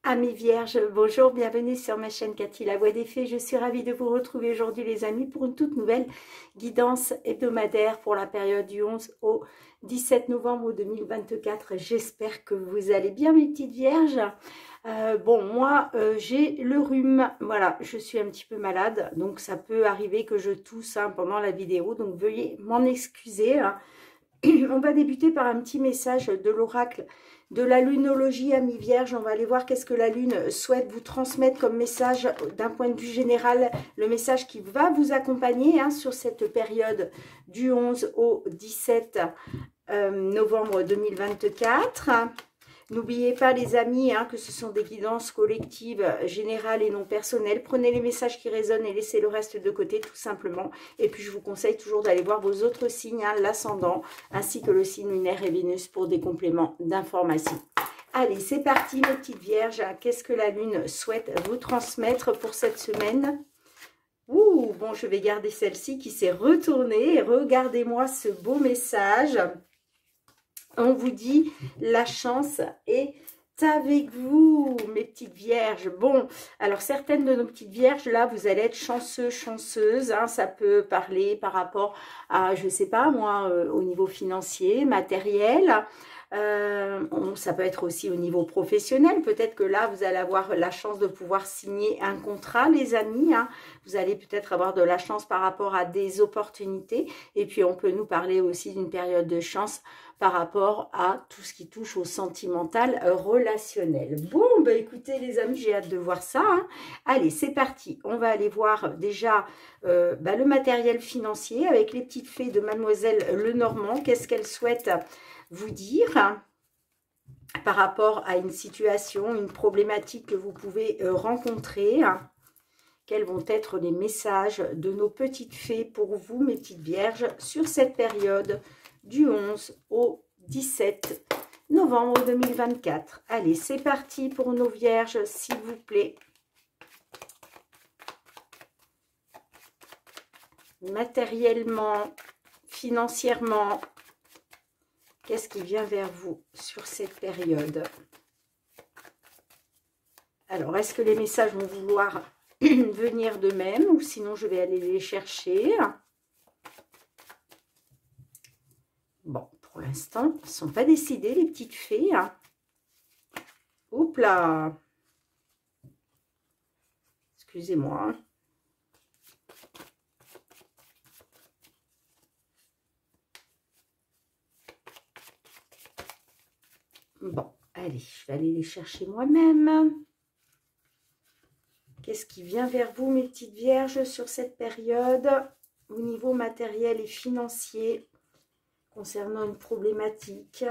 Amis vierges, bonjour, bienvenue sur ma chaîne Cathy, la voix des fées. Je suis ravie de vous retrouver aujourd'hui les amis pour une toute nouvelle guidance hebdomadaire pour la période du 11 au 17 novembre 2024. J'espère que vous allez bien mes petites vierges. Moi j'ai le rhume, voilà, je suis un petit peu malade, donc ça peut arriver que je tousse pendant la vidéo, donc veuillez m'en excuser. On va débuter par un petit message de l'oracle de la lunologie, amis vierges. On va aller voir qu'est-ce que la lune souhaite vous transmettre comme message d'un point de vue général, le message qui va vous accompagner sur cette période du 11 au 17 novembre 2024. N'oubliez pas les amis que ce sont des guidances collectives, générales et non personnelles. Prenez les messages qui résonnent et laissez le reste de côté tout simplement. Et puis je vous conseille toujours d'aller voir vos autres signes, l'ascendant ainsi que le signe lunaire et Vénus pour des compléments d'information. Allez, c'est parti mes petites vierges. Qu'est-ce que la lune souhaite vous transmettre pour cette semaine ? Ouh, bon, je vais garder celle-ci qui s'est retournée. Regardez-moi ce beau message. On vous dit, la chance est avec vous, mes petites vierges. Bon, alors certaines de nos petites vierges, là, vous allez être chanceux, chanceuse. Ça peut parler par rapport à, je sais pas moi, au niveau financier, matériel. Ça peut être aussi au niveau professionnel. Peut-être que là, vous allez avoir la chance de pouvoir signer un contrat, les amis. Vous allez peut-être avoir de la chance par rapport à des opportunités. Et puis, on peut nous parler aussi d'une période de chance par rapport à tout ce qui touche au sentimental relationnel. Bon, bah écoutez les amis, j'ai hâte de voir ça. Allez, c'est parti. On va aller voir déjà le matériel financier avec les petites fées de Mademoiselle Lenormand. Qu'est-ce qu'elle souhaite vous dire par rapport à une situation, une problématique que vous pouvez rencontrer. Quels vont être les messages de nos petites fées pour vous, mes petites vierges, sur cette période du 11 au 17 novembre 2024. Allez, c'est parti pour nos vierges, s'il vous plaît. Matériellement, financièrement, qu'est-ce qui vient vers vous sur cette période? Alors, est-ce que les messages vont vouloir venir d'eux-mêmes ou sinon je vais aller les chercher? Bon, pour l'instant, ils ne sont pas décidés, les petites fées. Oups là! Excusez-moi. Bon, allez, je vais aller les chercher moi-même. Qu'est-ce qui vient vers vous, mes petites vierges, sur cette période au niveau matériel et financier concernant une problématique,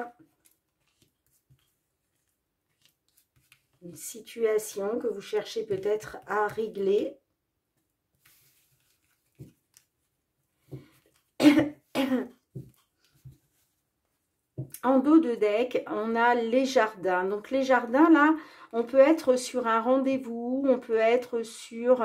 une situation que vous cherchez peut-être à régler. En dos de deck, on a les jardins. Donc les jardins, là, on peut être sur un rendez-vous, on peut être sur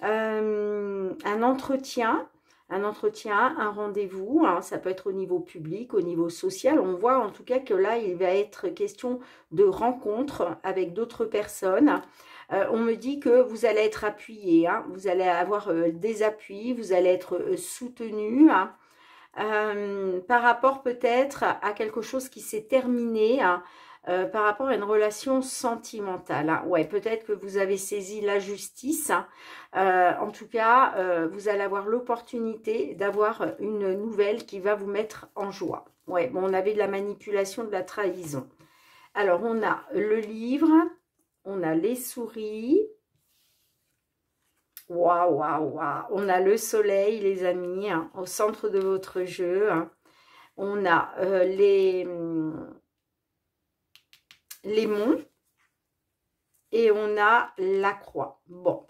un entretien, un rendez-vous. Ça peut être au niveau public, au niveau social. On voit en tout cas que là, il va être question de rencontre avec d'autres personnes. On me dit que vous allez être appuyé, vous allez avoir des appuis, vous allez être soutenu. Par rapport peut-être à quelque chose qui s'est terminé, par rapport à une relation sentimentale. Ouais, peut-être que vous avez saisi la justice. En tout cas, vous allez avoir l'opportunité d'avoir une nouvelle qui va vous mettre en joie. Ouais, bon, on avait de la manipulation, de la trahison. Alors, on a le livre, on a les souris. Waouh, waouh, waouh. On a le soleil, les amis, au centre de votre jeu. On a les monts et on a la croix. Bon.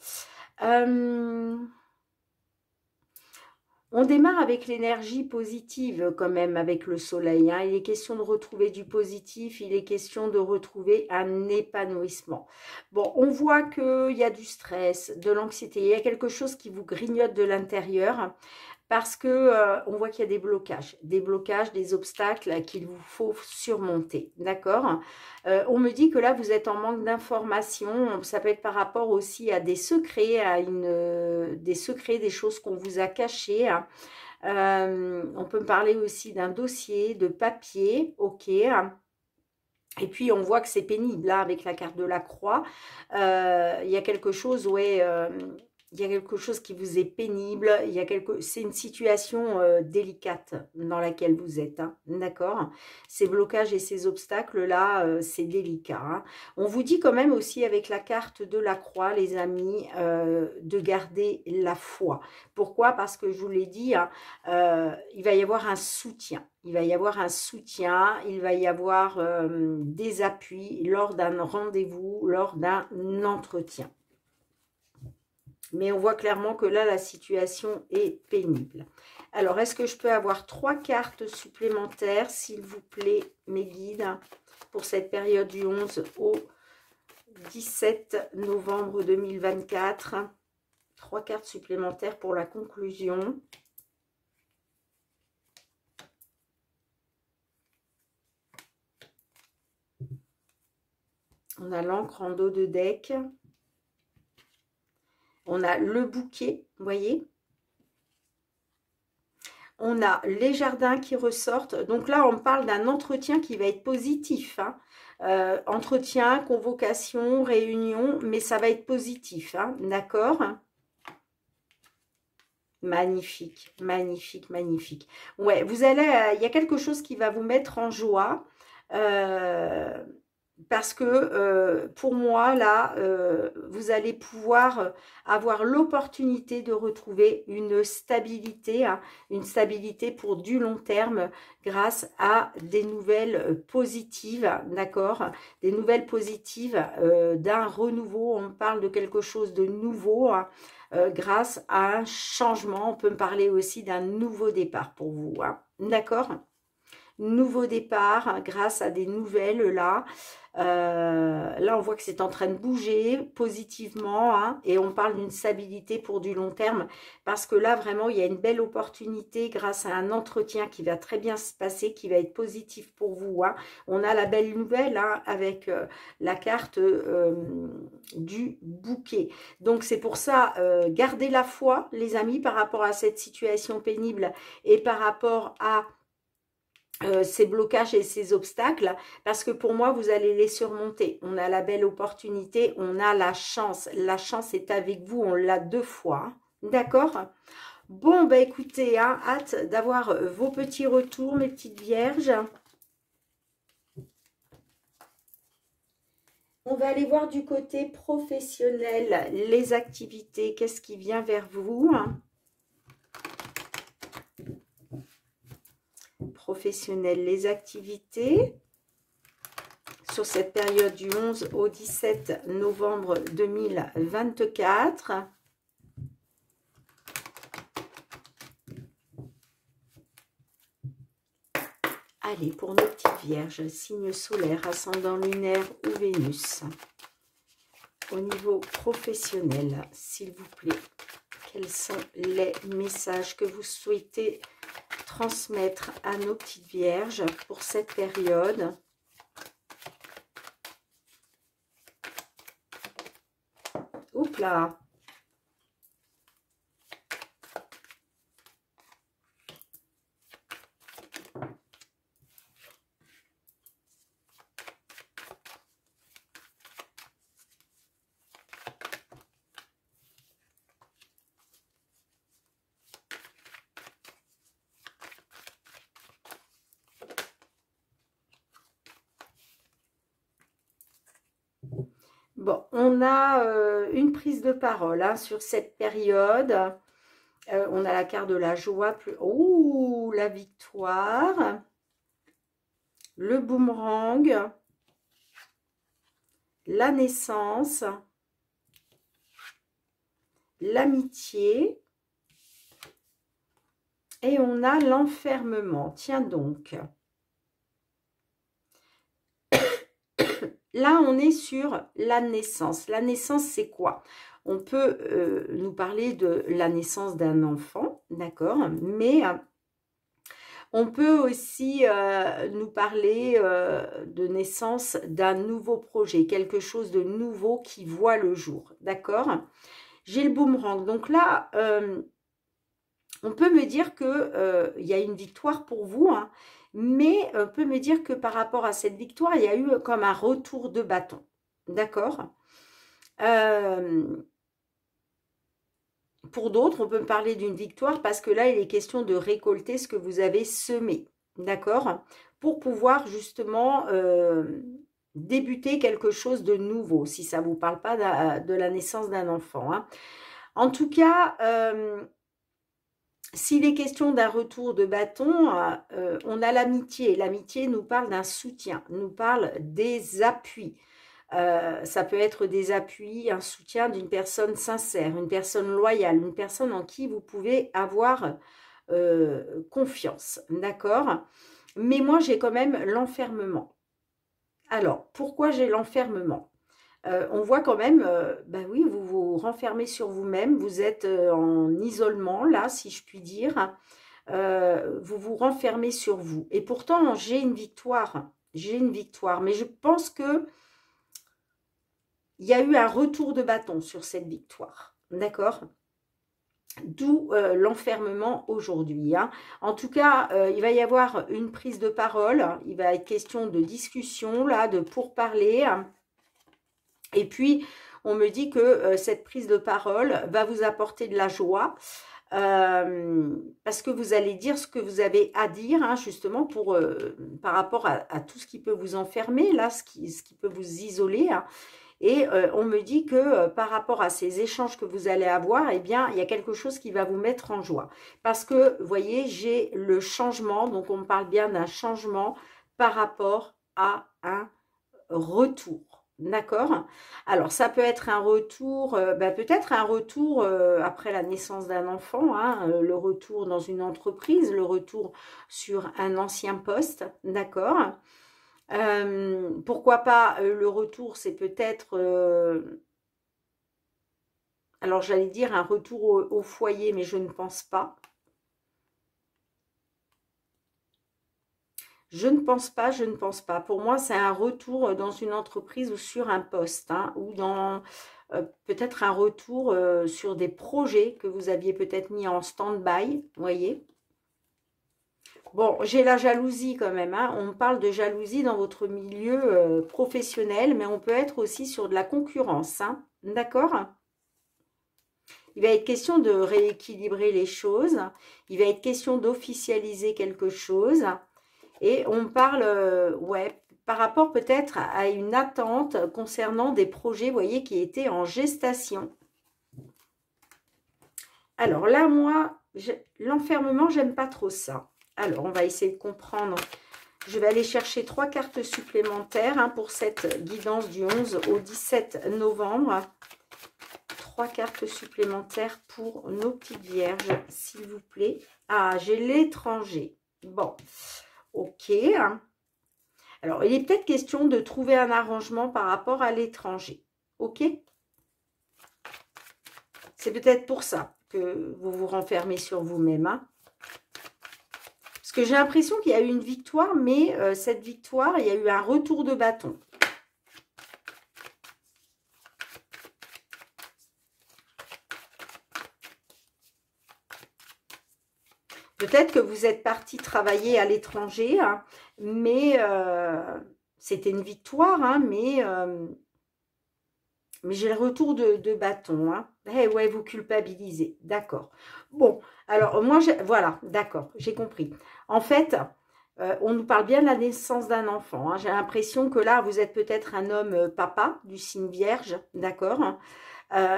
On démarre avec l'énergie positive quand même avec le soleil. Il est question de retrouver du positif, il est question de retrouver un épanouissement. Bon, on voit qu'il y a du stress, de l'anxiété, il y a quelque chose qui vous grignote de l'intérieur. parce que on voit qu'il y a des blocages, des obstacles qu'il vous faut surmonter, d'accord? On me dit que là, vous êtes en manque d'informations, ça peut être par rapport aussi à des secrets, des secrets, des choses qu'on vous a cachées, hein. On peut me parler aussi d'un dossier, de papier, ok. Et puis, on voit que c'est pénible, là, avec la carte de la croix. Il y a quelque chose, ouais, il y a quelque chose qui vous est pénible. C'est une situation délicate dans laquelle vous êtes, hein, d'accord? Ces blocages et ces obstacles-là, c'est délicat, hein. On vous dit quand même aussi, avec la carte de la croix, les amis, de garder la foi. Pourquoi? Parce que je vous l'ai dit, hein, il va y avoir un soutien. Il va y avoir un soutien, il va y avoir des appuis lors d'un rendez-vous, lors d'un entretien. Mais on voit clairement que là, la situation est pénible. Alors, est-ce que je peux avoir 3 cartes supplémentaires, s'il vous plaît, mes guides, pour cette période du 11 au 17 novembre 2024? 3 cartes supplémentaires pour la conclusion. On a l'encre en dos de deck. On a le bouquet, vous voyez. On a les jardins qui ressortent. Donc là, on parle d'un entretien qui va être positif, hein. Entretien, convocation, réunion, mais ça va être positif, hein, d'accord? Magnifique, magnifique, magnifique. Ouais, vous allez, il y a quelque chose qui va vous mettre en joie. Parce que pour moi, là, vous allez pouvoir avoir l'opportunité de retrouver une stabilité, hein, une stabilité pour du long terme grâce à des nouvelles positives, d'accord? Des nouvelles positives d'un renouveau, on parle de quelque chose de nouveau, hein, grâce à un changement. On peut me parler aussi d'un nouveau départ pour vous, hein, d'accord? Nouveau départ grâce à des nouvelles là. Là, on voit que c'est en train de bouger positivement, hein, et on parle d'une stabilité pour du long terme parce que là, vraiment, il y a une belle opportunité grâce à un entretien qui va très bien se passer, qui va être positif pour vous, hein. On a la belle nouvelle, hein, avec la carte du bouquet. Donc, c'est pour ça, gardez la foi, les amis, par rapport à cette situation pénible et par rapport à ces blocages et ces obstacles, parce que pour moi, vous allez les surmonter. On a la belle opportunité, on a la chance. La chance est avec vous, on l'a 2 fois. Hein. D'accord? Bon, bah écoutez, hein, hâte d'avoir vos petits retours, mes petites vierges. On va aller voir du côté professionnel, les activités, qu'est-ce qui vient vers vous, hein? Professionnel, les activités sur cette période du 11 au 17 novembre 2024. Allez, pour nos petites vierges, signe solaire, ascendant lunaire ou Vénus. Au niveau professionnel, s'il vous plaît, quels sont les messages que vous souhaitez transmettre à nos petites vierges pour cette période? Oups là! Bon, on a une prise de parole, hein, sur cette période. On a la carte de la joie, ouh, la victoire, le boomerang, la naissance, l'amitié, et on a l'enfermement. Tiens donc. Là, on est sur la naissance. La naissance, c'est quoi? on peut nous parler de la naissance d'un enfant, d'accord, mais on peut aussi nous parler de naissance d'un nouveau projet, quelque chose de nouveau qui voit le jour, d'accord. J'ai le boomerang, donc là, on peut me dire que y a une victoire pour vous, hein, mais on peut me dire que par rapport à cette victoire, il y a eu comme un retour de bâton, d'accord. Pour d'autres, on peut me parler d'une victoire parce que là, il est question de récolter ce que vous avez semé, d'accord, pour pouvoir justement débuter quelque chose de nouveau, si ça ne vous parle pas de la naissance d'un enfant, hein. En tout cas, s'il est question d'un retour de bâton, on a l'amitié. L'amitié nous parle d'un soutien, nous parle des appuis. Ça peut être des appuis, un soutien d'une personne sincère, une personne loyale, une personne en qui vous pouvez avoir confiance, d'accord? Mais moi, j'ai quand même l'enfermement. Alors, pourquoi j'ai l'enfermement? On voit quand même, ben oui, vous vous renfermez sur vous-même, vous êtes en isolement, là, si je puis dire. Vous vous renfermez sur vous. Et pourtant, j'ai une victoire, mais je pense que il y a eu un retour de bâton sur cette victoire, d'accord? D'où l'enfermement aujourd'hui, hein. En tout cas, il va y avoir une prise de parole, il va être question de discussion, là, de pourparler. Et puis, on me dit que cette prise de parole va vous apporter de la joie, parce que vous allez dire ce que vous avez à dire, hein, justement, par rapport à tout ce qui peut vous enfermer, là, ce qui peut vous isoler, hein. Et on me dit que par rapport à ces échanges que vous allez avoir, eh bien, il y a quelque chose qui va vous mettre en joie. Parce que, vous voyez, j'ai le changement, donc on me parle bien d'un changement par rapport à un retour. D'accord? Alors, ça peut être un retour, peut-être un retour après la naissance d'un enfant, hein, le retour dans une entreprise, le retour sur un ancien poste, d'accord? Pourquoi pas le retour, c'est peut-être, alors j'allais dire un retour au foyer, mais je ne pense pas. Je ne pense pas, je ne pense pas. Pour moi, c'est un retour dans une entreprise ou sur un poste, hein, ou dans peut-être un retour sur des projets que vous aviez peut-être mis en stand-by, vous voyez. Bon, j'ai la jalousie quand même, hein. On parle de jalousie dans votre milieu professionnel, mais on peut être aussi sur de la concurrence, hein. D'accord? Il va être question de rééquilibrer les choses. Il va être question d'officialiser quelque chose. Et on parle, ouais, par rapport peut-être à une attente concernant des projets, vous voyez, qui étaient en gestation. Alors là, moi, l'enfermement, j'aime pas trop ça. Alors, on va essayer de comprendre. Je vais aller chercher 3 cartes supplémentaires, hein, pour cette guidance du 11 au 17 novembre. 3 cartes supplémentaires pour nos petites vierges, s'il vous plaît. Ah, j'ai l'étranger. Bon, ok. Alors, il est peut-être question de trouver un arrangement par rapport à l'étranger. Ok? C'est peut-être pour ça que vous vous renfermez sur vous-même, hein. Parce que j'ai l'impression qu'il y a eu une victoire, mais cette victoire, il y a eu un retour de bâton. Peut-être que vous êtes parti travailler à l'étranger, hein, mais c'était une victoire, hein, mais j'ai le retour de bâton, hein. Eh ouais, vous culpabilisez, d'accord. Bon, alors moi, voilà, d'accord, j'ai compris. En fait, on nous parle bien de la naissance d'un enfant, hein. J'ai l'impression que là, vous êtes peut-être un homme papa du signe vierge, d'accord,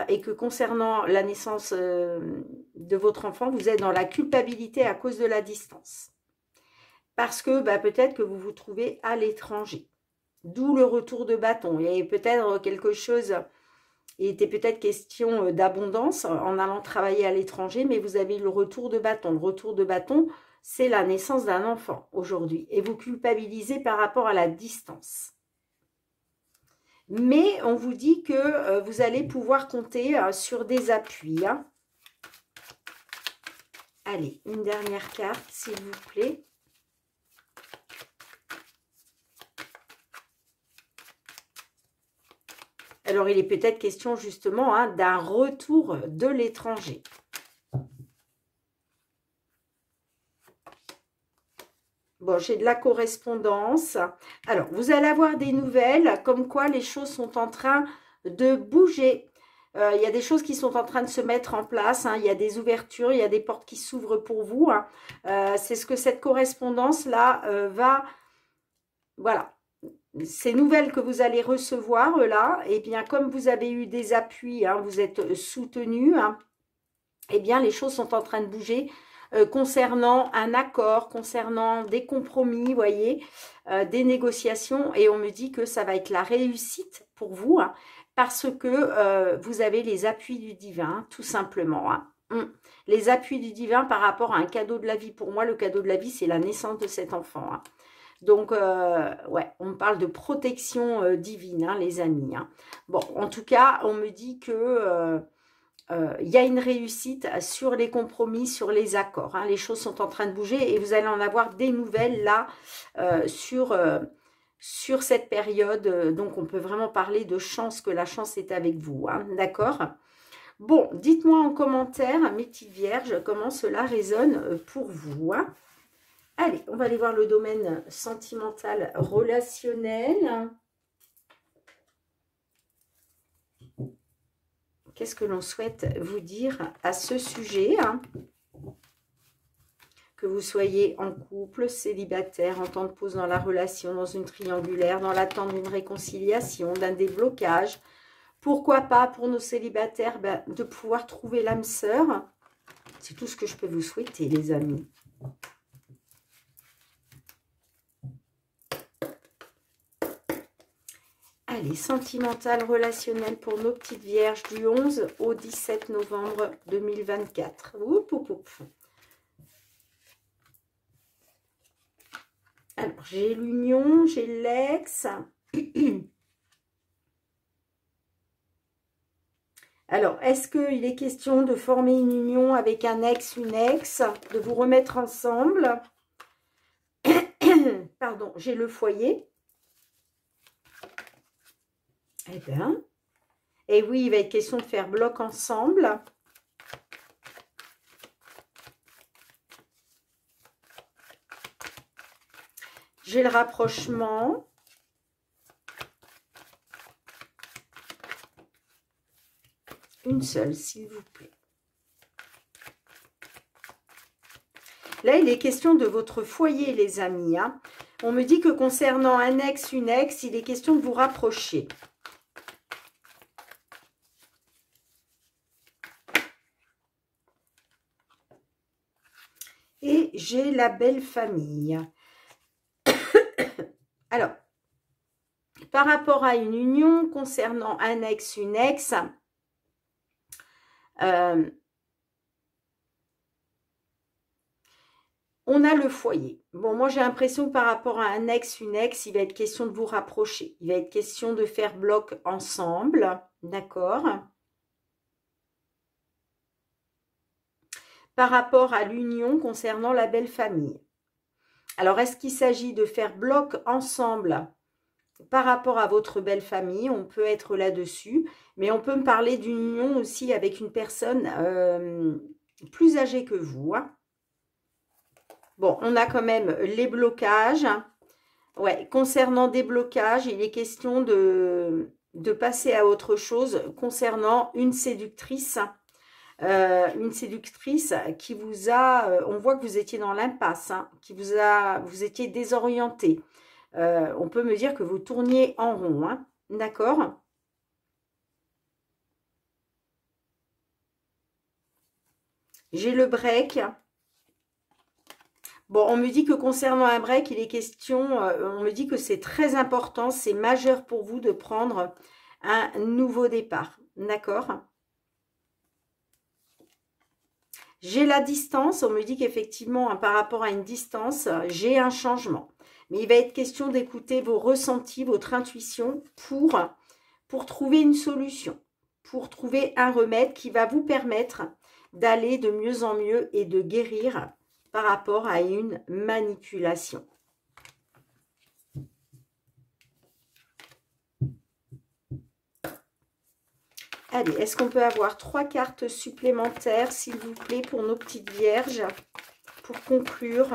et que concernant la naissance de votre enfant, vous êtes dans la culpabilité à cause de la distance. Parce que peut-être que vous vous trouvez à l'étranger. D'où le retour de bâton. Il y avait peut-être quelque chose, il était peut-être question d'abondance en allant travailler à l'étranger, mais vous avez le retour de bâton. Le retour de bâton, c'est la naissance d'un enfant aujourd'hui. Et vous culpabilisez par rapport à la distance. Mais on vous dit que vous allez pouvoir compter sur des appuis. Hein. Allez, une dernière carte, s'il vous plaît. Alors, il est peut-être question justement hein, d'un retour de l'étranger. Bon, j'ai de la correspondance. Alors, vous allez avoir des nouvelles comme quoi les choses sont en train de bouger. Il y a des choses qui sont en train de se mettre en place. Hein. Il y a des ouvertures, il y a des portes qui s'ouvrent pour vous. Hein. C'est ce que cette correspondance-là va... Voilà. Ces nouvelles que vous allez recevoir là, eh bien, comme vous avez eu des appuis, hein, vous êtes soutenu, hein, eh bien, les choses sont en train de bouger. Concernant un accord, concernant des compromis, vous voyez, des négociations. Et on me dit que ça va être la réussite pour vous, hein, parce que vous avez les appuis du divin, tout simplement. Hein. Les appuis du divin par rapport à un cadeau de la vie. Pour moi, le cadeau de la vie, c'est la naissance de cet enfant. Hein. Donc, ouais, on parle de protection divine, hein, les amis. Hein. Bon, en tout cas, on me dit que... il y a une réussite sur les compromis, sur les accords. Hein. Les choses sont en train de bouger et vous allez en avoir des nouvelles là sur cette période. Donc, on peut vraiment parler de chance, que la chance est avec vous. Hein. D'accord? Bon, dites-moi en commentaire, mes petites vierges, comment cela résonne pour vous. Hein. Allez, on va aller voir le domaine sentimental relationnel. Qu'est-ce que l'on souhaite vous dire à ce sujet hein? Que vous soyez en couple, célibataire, en temps de pause dans la relation, dans une triangulaire, dans l'attente d'une réconciliation, d'un déblocage. Pourquoi pas pour nos célibataires de pouvoir trouver l'âme sœur. C'est tout ce que je peux vous souhaiter, les amis. Allez, sentimental, relationnel pour nos petites vierges du 11 au 17 novembre 2024. Oup, oup, oup. Alors, j'ai l'union, j'ai l'ex. Alors, est-ce qu'il est question de former une union avec un ex, une ex, de vous remettre ensemble? Pardon, j'ai le foyer. Eh bien, et oui, il va être question de faire bloc ensemble. J'ai le rapprochement. Une seule, s'il vous plaît. Là, il est question de votre foyer, les amis. Hein. On me dit que concernant un ex, une ex, il est question de vous rapprocher. Et j'ai la belle famille. Alors, par rapport à une union, concernant un ex, une ex, on a le foyer. Bon, moi, j'ai l'impression que par rapport à un ex, une ex, il va être question de vous rapprocher. Il va être question de faire bloc ensemble. D'accord ? Par rapport à l'union concernant la belle famille. Alors, est-ce qu'il s'agit de faire bloc ensemble par rapport à votre belle famille? On peut être là-dessus. Mais on peut me parler d'une union aussi avec une personne plus âgée que vous. Hein. Bon, on a quand même les blocages. Ouais, concernant des blocages, il est question de passer à autre chose concernant une séductrice. Une séductrice qui vous a... on voit que vous étiez dans l'impasse, hein, vous étiez désorienté. On peut me dire que vous tourniez en rond. Hein, d'accord ? J'ai le break. Bon, on me dit que concernant un break, il est question, on me dit que c'est très important, c'est majeur pour vous de prendre un nouveau départ. D'accord ? J'ai la distance, on me dit qu'effectivement, hein, par rapport à une distance, j'ai un changement. Mais il va être question d'écouter vos ressentis, votre intuition pour pour trouver une solution, pour trouver un remède qui va vous permettre d'aller de mieux en mieux et de guérir par rapport à une manipulation. Allez, est-ce qu'on peut avoir 3 cartes supplémentaires, s'il vous plaît, pour nos petites vierges, pour conclure?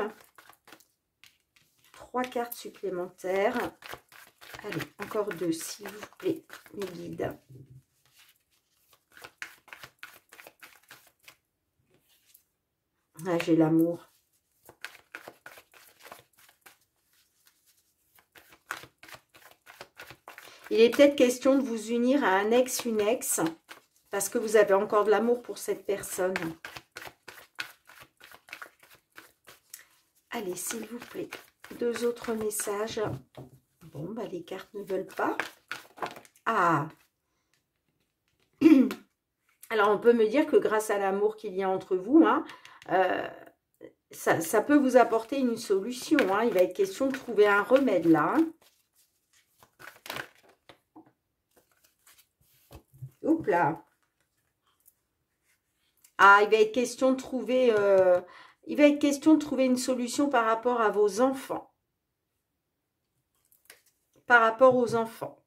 3 cartes supplémentaires. Allez, encore 2, s'il vous plaît, mes guides. Ah, j'ai l'amour. Il est peut-être question de vous unir à un ex, une ex, parce que vous avez encore de l'amour pour cette personne. Allez, s'il vous plaît, 2 autres messages. Bon, bah, les cartes ne veulent pas. Ah! Alors, on peut me dire que grâce à l'amour qu'il y a entre vous, hein, ça peut vous apporter une solution. Hein. Il va être question de trouver un remède là. Hein. Hop là. Ah, il va être question de trouver... il va être question de trouver une solution par rapport à vos enfants. Par rapport aux enfants.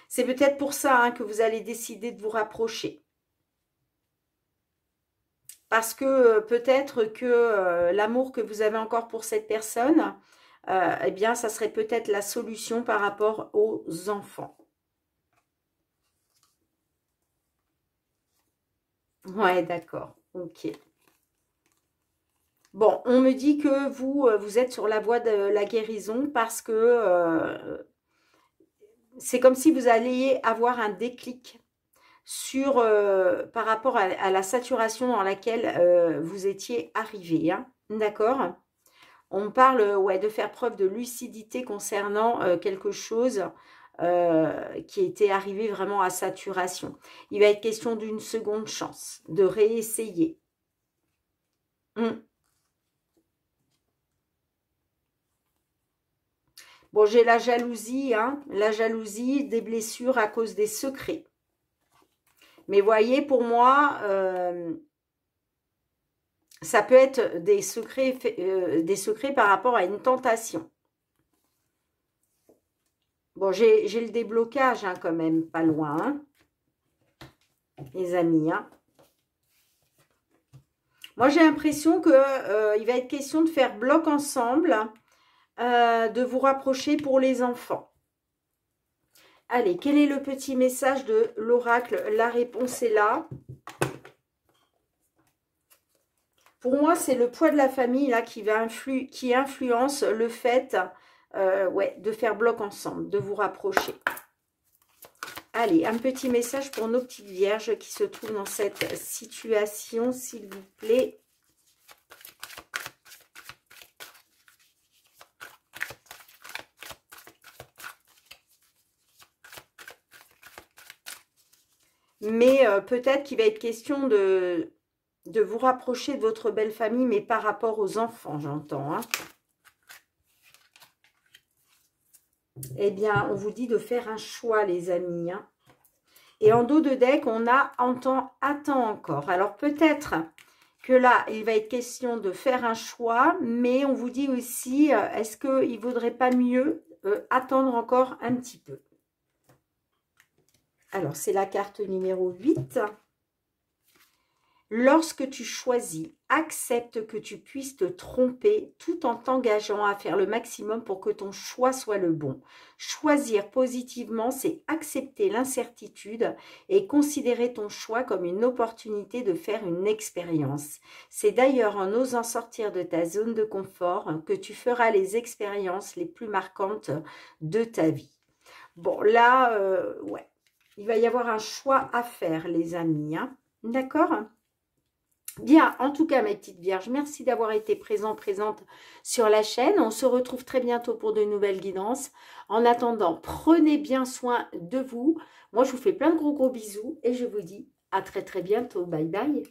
C'est peut-être pour ça hein, que vous allez décider de vous rapprocher. Parce que peut-être que l'amour que vous avez encore pour cette personne, eh bien, ça serait peut-être la solution par rapport aux enfants. Ouais, d'accord. Ok. Bon, on me dit que vous êtes sur la voie de la guérison parce que c'est comme si vous alliez avoir un déclic sur, par rapport à la saturation dans laquelle vous étiez arrivé. Hein, d'accord? On parle ouais, de faire preuve de lucidité concernant quelque chose qui était arrivé vraiment à saturation. Il va être question d'une seconde chance, de réessayer. Bon, j'ai la jalousie, hein, la jalousie, des blessures à cause des secrets. Mais voyez, pour moi, ça peut être des secrets par rapport à une tentation. Bon, j'ai le déblocage hein, quand même, pas loin, hein, les amis. Hein. Moi, j'ai l'impression qu'il va être question de faire bloc ensemble, de vous rapprocher pour les enfants. Allez, quel est le petit message de l'oracle? La réponse est là. Pour moi, c'est le poids de la famille là qui influence le fait ouais, de faire bloc ensemble, de vous rapprocher. Allez, un petit message pour nos petites vierges qui se trouvent dans cette situation, s'il vous plaît. Mais peut-être qu'il va être question de vous rapprocher de votre belle famille, mais par rapport aux enfants, j'entends. Hein. Eh bien, on vous dit de faire un choix, les amis. Hein. Et en dos de deck, on a attend encore. Alors, peut-être que là, il va être question de faire un choix, mais on vous dit aussi, est-ce qu'il ne vaudrait pas mieux attendre encore un petit peu? Alors, c'est la carte numéro 8. Lorsque tu choisis, accepte que tu puisses te tromper tout en t'engageant à faire le maximum pour que ton choix soit le bon. Choisir positivement, c'est accepter l'incertitude et considérer ton choix comme une opportunité de faire une expérience. C'est d'ailleurs en osant sortir de ta zone de confort que tu feras les expériences les plus marquantes de ta vie. Bon, là, ouais, il va y avoir un choix à faire, les amis. Hein. D'accord ? Bien, en tout cas, mes petites vierges, merci d'avoir été présente sur la chaîne. On se retrouve très bientôt pour de nouvelles guidances. En attendant, prenez bien soin de vous. Moi, je vous fais plein de gros bisous et je vous dis à très bientôt. Bye bye.